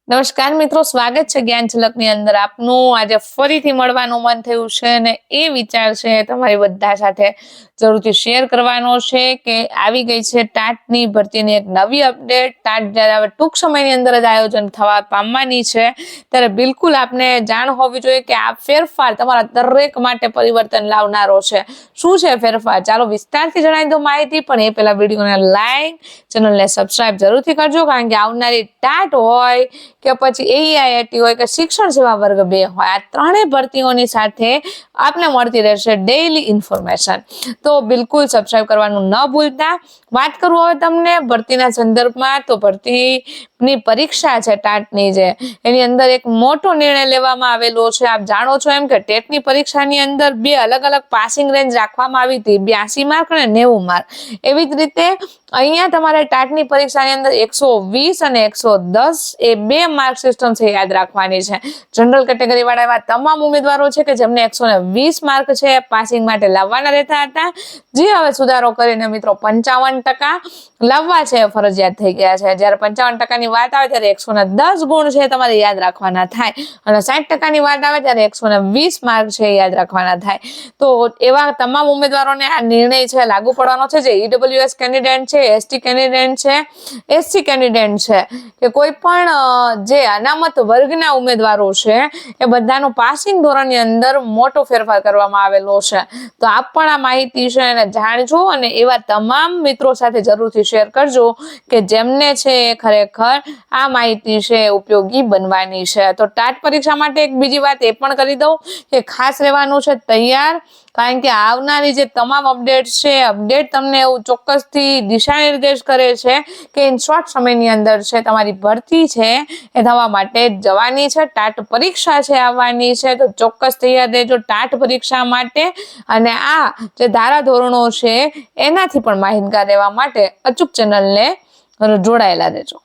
નમસ્કાર મિત્રો, સ્વાગત છે જ્ઞાન ઝલકની અંદર આપનું। આજે ફરીથી મળવાનું મન થયું છે અને એ વિચાર છે તમારી બધા સાથે જરૂરથી શેર કરવાનો છે કે આવી ગઈ છે ટાટની ભરતીની એક નવી અપડેટ। ટાટ જ્યારે હવે ટૂંક સમયની અંદર જ આયોજન થવા પામવાની છે ત્યારે બિલકુલ આપને જાણ હોવી જોઈએ કે આ ફેરફાર તમારા દરેક માટે પરિવર્તન લાવનારો છે। શું છે ફેરફાર, ચાલો વિસ્તારથી જણાવી દો માહિતી, પણ એ પહેલા વિડીયોને લાઈક, ચેનલને સબસ્ક્રાઇબ જરૂરથી કરજો, કારણ કે આવનારી ટાટ હોય કે પછી એઆઈઆઈટી હોય કે શિક્ષણ સેવા વર્ગ 2 હોય, આ ત્રણેય ભરતીઓની સાથે આપને મળતી રહેશે ડેઈલી ઇન્ફોર્મેશન। તો બિલકુલ સબસ્ક્રાઇબ કરવાનું ન ભૂલતા। વાત કરું હવે તમને ભરતીના સંદર્ભમાં, તો ભરતીની પરીક્ષા છે ટાટની જે, એની અંદર એક મોટો નિર્ણય લેવામાં આવેલો છે। આપ જાણો છો એમ કે ટેટની પરીક્ષાની અંદર 2 અલગ અલગ પાસિંગ રેન્જ રાખવામાં આવી હતી, 82 માર્ક અને 90 માર્ક। એવી જ રીતે અહીંયા તમારે ટાટની પરીક્ષાની અંદર 120 અને 110 એ 2 માર્ક સિસ્ટમ છે યાદ રાખવાની છે। જનરલ કેટેગરી વાળા એવા તમામ ઉમેદવારો છે કે જેમને 120 માર્ક છે પાસિંગ માટે લાવવાના રહેતા હતા, જે હવે સુધારો કરીને મિત્રો 55% લાવવા છે ફરજિયાત થઈ ગયા છે। જ્યારે 55%ની વાત આવે ત્યારે 110 ગુણ છે તમારે યાદ રાખવાના થાય, અને 60%ની વાત આવે ત્યારે 120 માર્ક છે યાદ રાખવાના થાય। તો એવા તમામ ઉમેદવારોને આ નિર્ણય છે લાગુ પડવાનો છે, જે ઈડબ્લ્યુએસ કેન્ડિડેટ છે, એસટી કેન્ડિડેટ છે, એસસી કેન્ડિડેટ છે, કે કોઈ પણ જે અનામત વર્ગના ઉમેદવારો છે એ બધાનું પાસિંગ ધોરણની અંદર મોટો ફેરફાર કરવામાં આવેલો છે। તો આપ પણ આ માહિતી છે એને જાણજો અને એવા તમામ મિત્રો સાથે જરૂરથી શેર કરજો કે જેમને છે એ ખરેખર આ માહિતી છે ઉપયોગી બનવાની છે। તો ટાટ પરીક્ષા માટે એક બીજી વાત એ પણ કરી દઉં કે ખાસ રહેવાનું છે તૈયાર, કારણ કે આવનારી જે તમામ અપડેટ છે, અપડેટ તમને એવું ચોક્કસથી દિશા નિર્દેશ કરે છે કે ઇન શોર્ટ સમયની અંદર છે તમારી ભરતી છે એ થવા માટે જવાની છે। ટાટ પરીક્ષા છે આવવાની છે, તો ચોક્કસ તૈયાર રહેજો ટાટ પરીક્ષા માટે। અને આ જે ધારાધોરણો છે એનાથી પણ માહિતગાર રહેવા માટે અચૂક ચેનલને જોડાયેલા રહેજો।